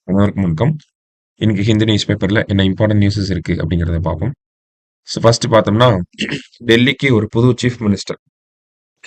அனைவருக்கும் வணக்கம். இன்னைக்கு ஹிந்து நியூஸ் பேப்பர்ல என்ன இம்பார்ட்டன்ட் நியூஸஸ் இருக்கு அப்படிங்கிறத பார்ப்போம். ஸோ ஃபர்ஸ்ட் பார்த்தோம்னா டெல்லிக்கு ஒரு புது சீஃப் மினிஸ்டர்.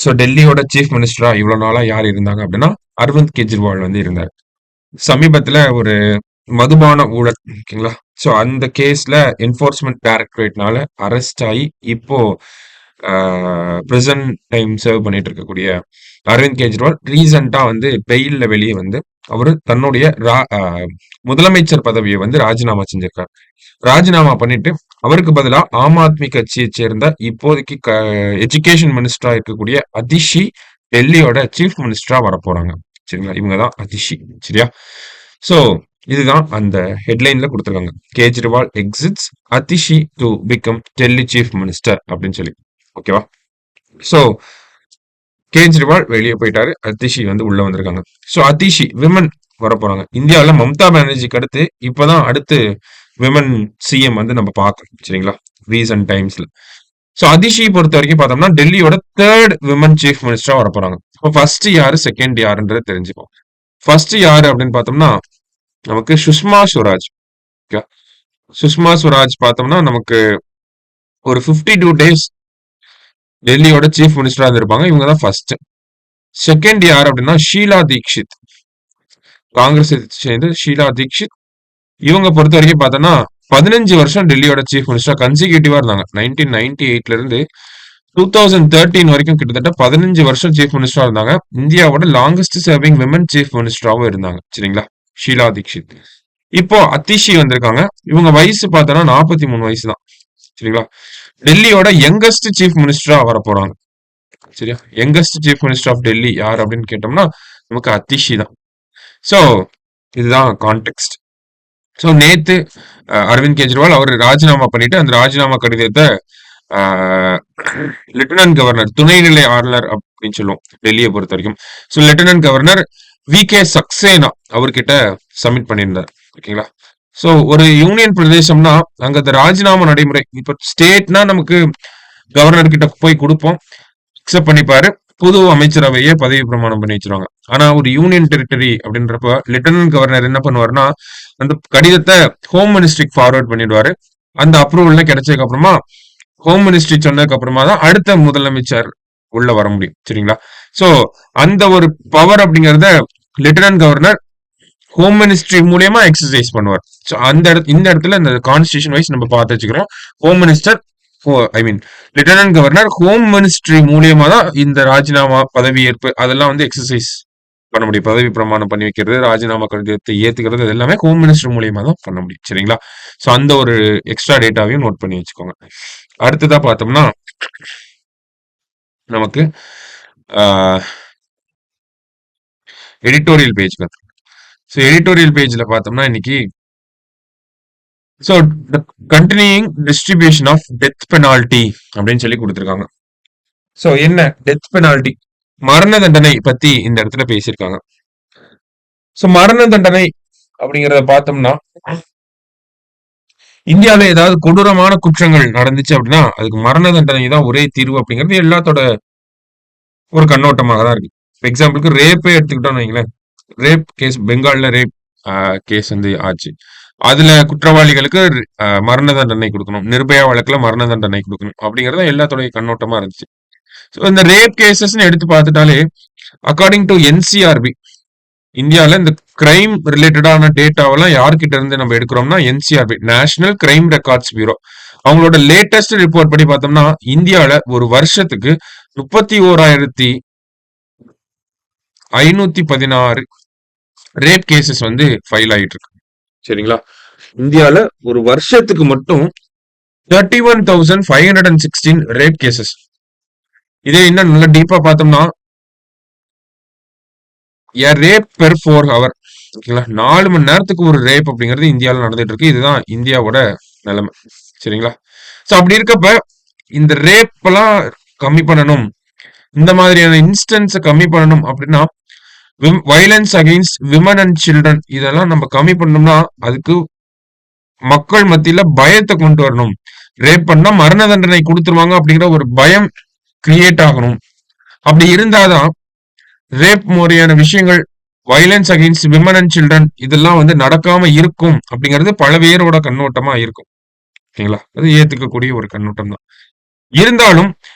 ஸோ டெல்லியோட சீஃப் மினிஸ்டரா இவ்வளவு நாளா யார் இருந்தாங்க அப்படின்னா அரவிந்த் கெஜ்ரிவால் வந்து இருந்தார். சமீபத்துல ஒரு மதுபான ஊழல் ஓகேங்களா. ஸோ அந்த கேஸ்ல என்ஃபோர்ஸ்மெண்ட் டைரக்டரேட்னால அரெஸ்ட் ஆகி இப்போ பிரசன்ட் டைம் சர்வ் பண்ணிட்டு இருக்கக்கூடிய அரவிந்த் கெஜ்ரிவால் ரீசெண்டா வந்து பெயில்ல வெளியே வந்து அவரு தன்னுடைய முதலமைச்சர் பதவியை வந்து ராஜினாமா செஞ்சிருக்காரு. ராஜினாமா பண்ணிட்டு அவருக்கு பதிலா ஆம் ஆத்மி கட்சியை சேர்ந்த இப்போதைக்கு எஜுகேஷன் மினிஸ்டரா இருக்கக்கூடிய அதிஷி டெல்லியோட சீஃப் மினிஸ்டரா வர போறாங்க. சரிங்களா, இவங்கதான் அதிஷி. சரியா, சோ இதுதான் அந்த ஹெட்லைன்ல கொடுத்துருக்காங்க. Kejriwal exits Atishi to become Delhi chief minister அப்படின்னு சொல்லி. ஓகேவா, சோ கேஜ்ரிவால் வெளியே போயிட்டாரு, அதிஷி வந்து உள்ள வந்திருக்காங்க. சோ அதிஷி விமன் வர போறாங்க. இந்தியாவில மம்தா பானர்ஜிக்கு அடுத்து இப்பதான் அடுத்து விமன் சிஎம் வந்து நம்ம பார்க்கணும். சரிங்களா, ரீசன்ட் டைம்ஸ்ல. சோ அதிஷி பொறுத்த வரைக்கும் பார்த்தோம்னா டெல்லியோட தேர்ட் விமன் சீஃப் மினிஸ்டரா வர போறாங்க. இப்போ ஃபர்ஸ்ட் யாரு செகண்ட் யாருன்றது தெரிஞ்சுப்போம். ஃபர்ஸ்ட் யாரு அப்படின்னு பார்த்தோம்னா நமக்கு சுஷ்மா ஸ்வராஜ். சுஷ்மா ஸ்வராஜ் பார்த்தோம்னா நமக்கு ஒரு 52 days டெல்லியோட சீஃப் மினிஸ்டரா இருந்திருப்பாங்க. இவங்க தான் ஃபர்ஸ்ட். செகண்ட் யார் அப்படின்னா ஷீலா தீக்ஷித், காங்கிரஸ் சேர்ந்து ஷீலா தீக்ஷித். இவங்க பொறுத்த வரைக்கும் பார்த்தோம்னா 15 வருஷம் டெல்லியோட சீஃப் மினிஸ்டரா கன்சிக்யூட்டிவா இருந்தாங்க. 1998ல இருந்து 2013 வரைக்கும் கிட்டத்தட்ட 15 வருஷம் சீஃப் மினிஸ்டரா இருந்தாங்க. இந்தியாவோட லாங்கஸ்ட் சர்விங் விமன் சீஃப் மினிஸ்டராவும் இருந்தாங்க. சரிங்களா, ஷீலா தீக்ஷித். இப்போ அதிஷி வந்திருக்காங்க. இவங்க வயசு பார்த்தோம்னா 43 வயசு தான். சரிங்களா, டெல்லியோட யங்கஸ்ட் சீஃப் மினிஸ்டரா வர போறாங்க. சரியா, youngest chief minister of Delhi யார் அப்படின்னு கேட்டோம்னா நமக்கு அதிஷி தான். சோ இதுதான் கான்டெக்ட். சோ நேத்து அரவிந்த் கெஜ்ரிவால் அவர் ராஜினாமா பண்ணிட்டு அந்த ராஜினாமா கடிதத்தை லெப்டினன்ட் கவர்னர், துணைநிலை ஆளுநர் அப்படின்னு சொல்லுவோம் டெல்லியை பொறுத்த வரைக்கும். So lieutenant governor VK. Saxena அவர்கிட்ட சப்மிட் பண்ணியிருந்தார். ஓகேங்களா, சோ ஒரு யூனியன் பிரதேசம்னா அங்க இந்த ராஜினாமா நடைமுறை, இப்ப ஸ்டேட்னா நமக்கு கவர்னர் கிட்ட போய் கொடுப்போம், அக்செப்ட் பண்ணிப்பாரு, புது அமைச்சரவையே பதவி பிரமாணம் பண்ணி வச்சிருவாங்க. ஆனா ஒரு யூனியன் டெரிட்டரி அப்படின்றப்ப லெப்டினன்ட் கவர்னர் என்ன பண்ணுவாருன்னா அந்த கடிதத்தை ஹோம் மினிஸ்ட்ரிக்கு ஃபார்வர்ட் பண்ணிடுவாரு. அந்த அப்ரூவல் கிடைச்சதுக்கு அப்புறமா ஹோம் மினிஸ்ட்ரி சொன்னதுக்கு அப்புறமா தான் அடுத்த முதலமைச்சர் உள்ள வர முடியும். சரிங்களா, சோ அந்த ஒரு பவர் அப்படிங்கறத லெப்டினன்ட் கவர்னர் ஹோம் மினிஸ்ட்ரி மூலியமா எக்ஸசைஸ் பண்ணுவார். சோ இந்த இடத்துல இந்த கான்ஸ்டிடியூஷன் வைஸ் நம்ம பார்த்து வச்சுக்கிறோம். Home minister lieutenant governor home ministry மூலியமா தான் இந்த ராஜினாமா, பதவி ஏற்பு அதெல்லாம் வந்து எக்ஸசைஸ் பண்ண முடியும். பதவி பிரமாணம் பண்ணி வைக்கிறது, ராஜினாமா கடிதத்தை ஏத்துக்கிறது, இது எல்லாமே ஹோம் மினிஸ்டர் மூலியமா தான் பண்ண முடியும். சரிங்களா, சோ அந்த ஒரு எக்ஸ்ட்ரா டேட்டாவையும் நோட் பண்ணி வச்சுக்கோங்க. அடுத்ததா பார்த்தோம்னா நமக்கு எடிட்டோரியல் பேஜ். ஸோ எடிட்டோரியல் பேஜ்ல பார்த்தோம்னா இன்னைக்கு so continuing distribution of death penalty அப்படின்னு சொல்லி கொடுத்துருக்காங்க. ஸோ என்ன டெத் பெனால்டி, மரண தண்டனை பத்தி இந்த இடத்துல பேசியிருக்காங்க. ஸோ மரண தண்டனை அப்படிங்கிறத பார்த்தோம்னா இந்தியாவில ஏதாவது கொடூரமான குற்றங்கள் நடந்துச்சு அப்படின்னா அதுக்கு மரண தண்டனை தான் ஒரே தீர்வு அப்படிங்கிறது எல்லாத்தோட ஒரு கண்ணோட்டமாக தான் இருக்கு. எக்ஸாம்பிளுக்கு ரேப்பே எடுத்துக்கிட்டோம்னு வைங்களேன், ரேப் கேஸ் பெங்கால்ல ரேப் கேஸ் வந்து ஆச்சு. அதுல குற்றவாளிகளுக்கு மரண தண்டனை கொடுக்கணும், நிர்பயா வழக்குல மரண தண்டனை கொடுக்கணும் அப்படிங்கறது எல்லாத்தோடைய கண்ணோட்டமா இருந்துச்சு. ஸோ இந்த ரேப் கேசஸ் எடுத்து பார்த்துட்டாலே அக்கார்டிங் டு என்சிஆர்பி, இந்தியாவில இந்த கிரைம் ரிலேட்டடான டேட்டாவெல்லாம் யார்கிட்ட இருந்து நம்ம எடுக்கிறோம்னா NCRB, national crime records bureau, அவங்களோட லேட்டஸ்ட் ரிப்போர்ட் படி பார்த்தோம்னா இந்தியாவில ஒரு வருஷத்துக்கு 31,516 ரேப் கேசஸ் வந்து ஃபைல் ஆகிட்டு இருக்கு. சரிங்களா, இந்தியால ஒரு வருஷத்துக்கு மட்டும் 31,516 ரேப் கேசஸ். இதே இன்னும் நல்ல டீப்பா பார்த்தோம்னா ரேப் பெர் 4 hour, ஓகேங்களா, 4 மணி நேரத்துக்கு ஒரு ரேப் அப்படிங்கிறது இந்தியாவில் நடந்துட்டு இருக்கு. இதுதான் இந்தியாவோட நிலைமை. சரிங்களா, சோ அப்படி இருக்கப்ப இந்த ரேப் எல்லாம் கம்மி பண்ணணும், இந்த மாதிரியான இன்ஸ்டன்ஸ் கம்மி பண்ணணும் அப்படின்னா violence against women and children இதெல்லாம் நம்ம கம்மி பண்ணோம்னா அதுக்கு மக்கள் மத்தியில பயத்தை கொண்டு வரணும். ரேப் பண்ணா மரண தண்டனை கொடுத்துருவாங்க அப்படிங்கிற ஒரு பயம் கிரியேட் ஆகணும். அப்படி இருந்தாதான் ரேப் முறையான விஷயங்கள் violence against women and children இதெல்லாம் வந்து நடக்காம இருக்கும் அப்படிங்கிறது பல பேரோட கண்ணோட்டமா இருக்கும். ஓகேங்களா? அது ஏத்துக்கக்கூடிய ஒரு கண்ணோட்டம் தான். இருந்தாலும்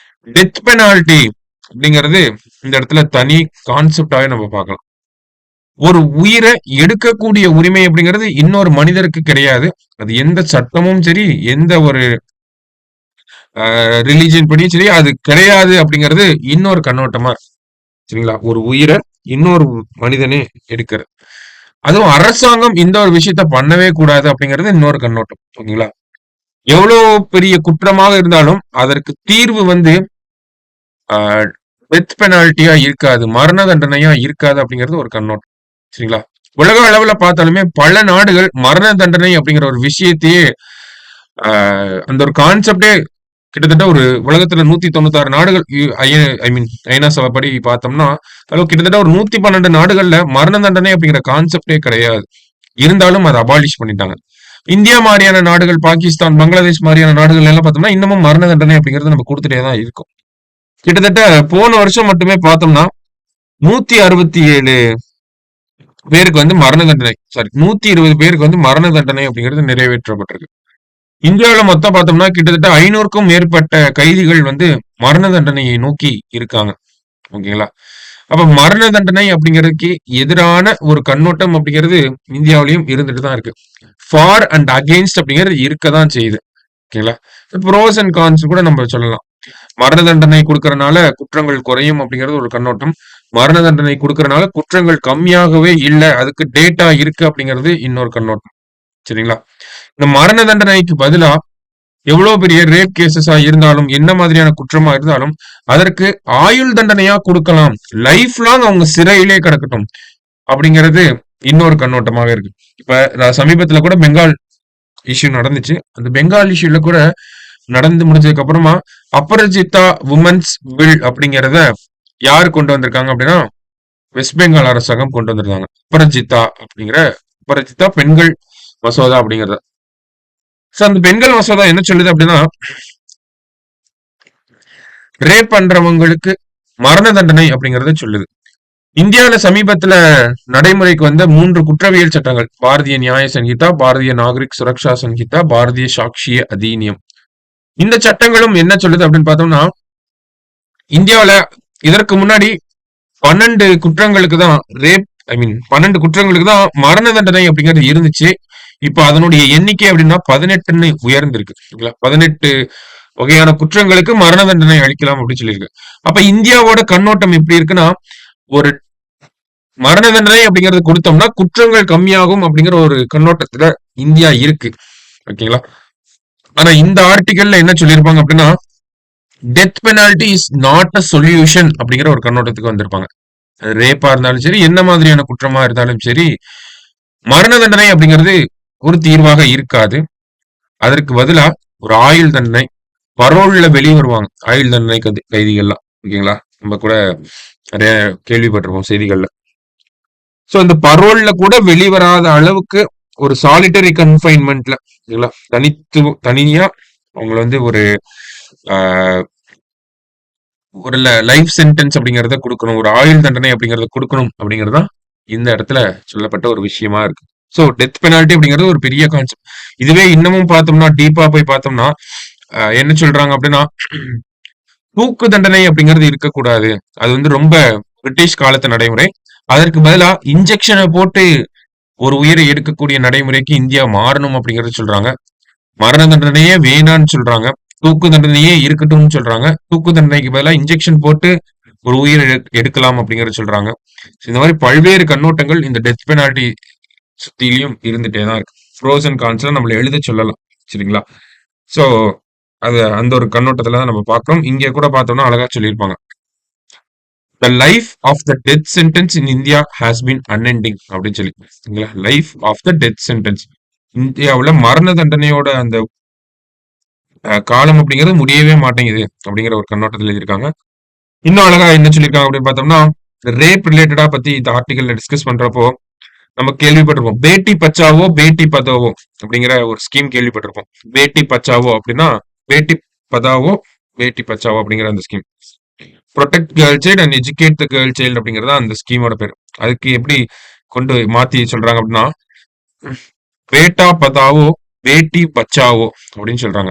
டெத் பெனால்டி அப்படிங்கிறது இந்த இடத்துல தனி கான்செப்டாவே நம்ம பார்க்கலாம். ஒரு உயிரை எடுக்கக்கூடிய உரிமை அப்படிங்கிறது இன்னொரு மனிதருக்கு கிடையாது. அது எந்த சட்டமும் சரி, எந்த ஒரு ரிலிஜியன் படியும் சரி, அது கிடையாது அப்படிங்கிறது இன்னொரு கண்ணோட்டமா இருக்கு. சரிங்களா? ஒரு உயிரை இன்னொரு மனிதனே எடுக்கிறது. அதுவும் அரசாங்கம் இந்த ஒரு விஷயத்த பண்ணவே கூடாது அப்படிங்கிறது இன்னொரு கண்ணோட்டம். ஓகேங்களா? எவ்வளவு பெரிய குற்றமாக இருந்தாலும் அதற்கு தீர்வு வந்து டெத் பெனால்ட்டியா இருக்காது, மரண தண்டனையா இருக்காது அப்படிங்கிறது ஒரு கண்ணோட்டம். சரிங்களா? உலக அளவுல பார்த்தாலுமே பல நாடுகள் மரண தண்டனை அப்படிங்கிற ஒரு விஷயத்தையே அந்த ஒரு கான்செப்டே கிட்டத்தட்ட ஒரு உலகத்துல 196 நாடுகள் ஐ மீன் ஐநா சபைப்படி பார்த்தோம்னா அதுல கிட்டத்தட்ட ஒரு 112 நாடுகள்ல மரண தண்டனை அப்படிங்கிற கான்செப்டே கிடையாது. இருந்தாலும் அதை அபாலிஷ் பண்ணிட்டாங்க. இந்தியா மாதிரியான நாடுகள், பாகிஸ்தான், பங்களாதேஷ் மாதிரியான நாடுகள் எல்லாம் பார்த்தோம்னா இன்னமும் மரண தண்டனை அப்படிங்கிறது நம்ம கொடுத்துட்டே தான் இருக்கும். கிட்டத்தட்ட போன வருஷம் மட்டுமே பார்த்தோம்னா 167 பேருக்கு வந்து மரண தண்டனை, சாரி 120 பேருக்கு வந்து மரண தண்டனை அப்படிங்கிறது நிறைவேற்றப்பட்டிருக்கு. இந்தியாவில மொத்தம் பார்த்தோம்னா கிட்டத்தட்ட 500க்கும் மேற்பட்ட கைதிகள் வந்து மரண தண்டனையை நோக்கி இருக்காங்க. ஓகேங்களா? அப்ப மரண தண்டனை அப்படிங்கிறதுக்கு எதிரான ஒரு கண்ணோட்டம் அப்படிங்கிறது இந்தியாவிலையும் இருந்துட்டு தான் இருக்கு. ஃபார் அண்ட் அகெயின்ஸ்ட் அப்படிங்கிறது இருக்கதான் செய்யுது. ஓகேங்களா? ப்ரோஸ் அண்ட் கான்ஸ் கூட நம்ம சொல்லலாம். மரண தண்டனை கொடுக்கறனால குற்றங்கள் குறையும் அப்படிங்கிறது ஒரு கண்ணோட்டம். மரண தண்டனை கொடுக்கறனால குற்றங்கள் கம்மியாகவே இல்லை, அதுக்கு டேட்டா இருக்கு அப்படிங்கிறது இன்னொரு கண்ணோட்டம். சரிங்களா? இந்த மரண தண்டனைக்கு பதிலா எவ்வளவு பெரிய ரேப் கேசஸா இருந்தாலும், என்ன மாதிரியான குற்றமா இருந்தாலும் அதற்கு ஆயுள் தண்டனையா கொடுக்கலாம். லைஃப் லாங் அவங்க சிறையிலே கிடக்கட்டும் அப்படிங்கிறது இன்னொரு கண்ணோட்டமாக இருக்கு. இப்ப சமீபத்துல கூட பெங்கால் இஷ்யூ நடந்துச்சு. அந்த பெங்கால் இஷ்யூல கூட நடந்து முடிஞ்சதுக்கு அப்புறமா அபராஜிதா உமன்ஸ் பில் அப்படிங்கிறத யாரு கொண்டு வந்திருக்காங்க அப்படின்னா வெஸ்ட் பெங்கால் அரசாங்கம் கொண்டு வந்திருக்காங்க. அபராஜிதா பெண்கள் மசோதா அப்படிங்கறத. அந்த பெண்கள் மசோதா என்ன சொல்லுது அப்படின்னா ரேப் பண்றவங்களுக்கு மரண தண்டனை அப்படிங்கறத சொல்லுது. இந்தியாவில சமீபத்துல நடைமுறைக்கு வந்த 3 குற்றவியல் சட்டங்கள், பாரதிய நியாய சங்கீதா, பாரதிய நாகரிக் சுரக்ஷா சங்கீதா, பாரதிய சாட்சிய அதீனியம். இந்த சட்டங்களும் என்ன சொல்லுது அப்படின்னு பார்த்தோம்னா இந்தியாவில இதற்கு முன்னாடி 12 குற்றங்களுக்கு தான் ரேப் 12 குற்றங்களுக்கு தான் மரண தண்டனை அப்படிங்கிறது இருந்துச்சு. இப்ப அதனுடைய எண்ணிக்கை அப்படின்னா 18ன்னு உயர்ந்திருக்கு. 18 வகையான குற்றங்களுக்கு மரண தண்டனை அளிக்கலாம் அப்படின்னு சொல்லியிருக்கு. அப்ப இந்தியாவோட கண்ணோட்டம் எப்படி இருக்குன்னா ஒரு மரண தண்டனை அப்படிங்கறது கொடுத்தோம்னா குற்றங்கள் கம்மியாகும் அப்படிங்கிற ஒரு கண்ணோட்டத்துல இந்தியா இருக்கு. ஓகேங்களா? ஆனா இந்த ஆர்டிகல்ல என்ன சொல்லியிருப்பாங்க அப்படின்னா death penalty is not a solution அப்படிங்கிற ஒரு கண்ணோட்டத்துக்கு வந்திருப்பாங்க. ரேப்பா இருந்தாலும் சரி, என்ன மாதிரியான குற்றமா இருந்தாலும் சரி, மரண தண்டனை அப்படிங்கிறது ஒரு தீர்வாக இருக்காது. அதற்கு பதிலா ஒரு ஆயுள் தண்டனை, பரோல்ல வெளியே வருவாங்க ஆயுள் தண்டனை கைதிகள்லாம். ஓகேங்களா? நம்ம கூட நிறைய கேள்விப்பட்டிருப்போம் செய்திகள்ல. சோ இந்த பரோல்ல கூட வெளிவராத அளவுக்கு ஒரு சாலிட்டரி கன்ஃபைன்மெண்ட்ல தனியா அவங்களை வந்து ஒரு ஒரு லைஃப் சென்டென்ஸ் அப்படிங்கறத கொடுக்கணும், ஒரு ஆயுள் தண்டனை அப்படிங்கறத கொடுக்கணும் அப்படிங்கறது தான் இந்த இடத்துல சொல்லப்பட்ட ஒரு விஷயமா இருக்கு. சோ டெத் பெனால்டி அப்படிங்கிறது ஒரு பெரிய கான்செப்ட். இதுவே இன்னமும் பார்த்தோம்னா டீப்பா போய் பார்த்தோம்னா என்ன சொல்றாங்க அப்படின்னா தூக்கு தண்டனை அப்படிங்கிறது இருக்கக்கூடாது. அது வந்து ரொம்ப பிரிட்டிஷ் காலத்து நடைமுறை. அதற்கு பதிலா இன்ஜெக்ஷனை போட்டு ஒரு உயிரை எடுக்கக்கூடிய நடைமுறைக்கு இந்தியா மாறணும் அப்படிங்கறது சொல்றாங்க. மரண தண்டனையே வேணான்னு சொல்றாங்க. தூக்கு தண்டனையே இருக்கட்டும்னு சொல்றாங்க. தூக்கு தண்டனைக்கு பதிலாக இன்ஜெக்ஷன் போட்டு ஒரு உயிரை எடுக்கலாம் அப்படிங்கறத சொல்றாங்க. இந்த மாதிரி பல்வேறு கண்ணோட்டங்கள் இந்த டெத் பெனால்டி சுத்திலையும் இருந்துட்டே தான் இருக்கு. ப்ரோஸ் அண்ட் கான்ஸ்ல நம்மள எழுத சொல்லலாம். சரிங்களா? சோ அது அந்த ஒரு கண்ணோட்டத்துல தான் நம்ம பார்க்கிறோம். இங்க கூட பார்த்தோம்னா அழகா சொல்லியிருப்பாங்க. The life of the death sentence in India has been unending அப்படின்னு சொல்லி. Life of the death sentence இந்தியாவுல மரண தண்டனையோட அந்த காலம் அப்படிங்கிறது முடியவே மாட்டேங்குது அப்படிங்கிற ஒரு கண்ணோட்டத்தில் எழுதியிருக்காங்க. இன்னும் அழகா என்ன சொல்லியிருக்காங்க அப்படின்னு பார்த்தோம்னா ரேப் ரிலேட்டடா பத்தி இந்த ஆர்டிகல்ல டிஸ்கஸ் பண்றப்போ நம்ம கேள்விப்பட்டிருப்போம் பேட்டி பச்சாவோ பேட்டி பதாவோ அப்படிங்கிற ஒரு ஸ்கீம் கேள்விப்பட்டிருப்போம். பேட்டி பச்சாவோ அப்படின்னா பேட்டி பதாவோ பேட்டி பச்சாவோ அப்படிங்கிற அந்த scheme. Protect girl child and educate the girl child அப்படிங்கிறது அந்த ஸ்கீமோட பேர். அதுக்கு எப்படி கொண்டு மாத்தி சொல்றாங்க அப்படின்னா, பேட்டா பதாவோ பேட்டி பச்சாவோ அப்படின்னு சொல்றாங்க.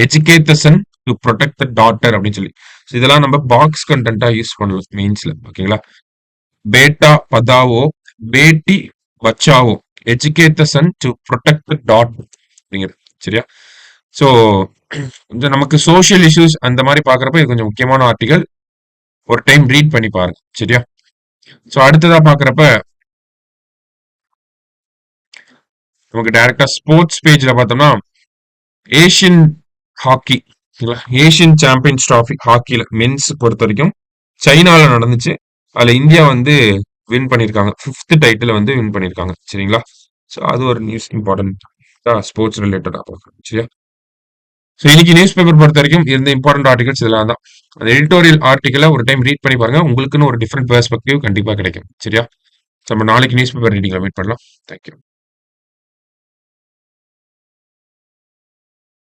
Educate the son to protect the daughter அப்படின்னு சொல்லி. So இதெல்லாம் நம்ம பாக்ஸ் கண்டென்ட்டா யூஸ் பண்ணலாம் மெயின்ஸ்ல. ஓகேங்களா? Beta Padhao Beti Bachao educate the son to protect the daughter அப்படிங்கிறது. சரியா? ஸோ கொஞ்சம் நமக்கு சோஷியல் இஷ்யூஸ் அந்த மாதிரி பாக்குறப்ப இது கொஞ்சம் முக்கியமான ஆர்டிகல். ஒரு டைம் ரீட் பண்ணி பாருங்க. சரியா? ஸோ அடுத்ததா பாக்குறப்ப நமக்கு டைரக்டா ஸ்போர்ட்ஸ் பேஜ்ல பார்த்தோம்னா Asian hockey Asian champions trophy ஹாக்கில மென்ஸ் பொறுத்த வரைக்கும் சைனால நடந்துச்சு. அதுல இந்தியா வந்து வின் பண்ணிருக்காங்க. 5th டைட்டில் வந்து வின் பண்ணிருக்காங்க. சரிங்களா? ஸோ அது ஒரு நியூஸ் இம்பார்ட்டன்ட் ஸ்போர்ட்ஸ் ரிலேட்டடா பார்க்கணும். சரியா? ஸோ இன்னைக்கு நியூஸ் பேப்பர் பொறுத்த வரைக்கும் இருந்த இம்பார்ட்டன்ட் ஆர்டிகல்ஸ் இதெல்லாம் தான். அந்த எடிட்டோரியல் ஆர்டிகலை ஒரு டைம் ரீட் பண்ணி பாருங்க. உங்களுக்குன்னு ஒரு டிஃப்ரெண்ட் பெர்ஸ்பெக்டிவ் கண்டிப்பா கிடைக்கும். சரியா? நம்ம நாளைக்கு நியூஸ் பேப்பர் ரீடிங்ல மீட் பண்ணலாம். தேங்க்யூ.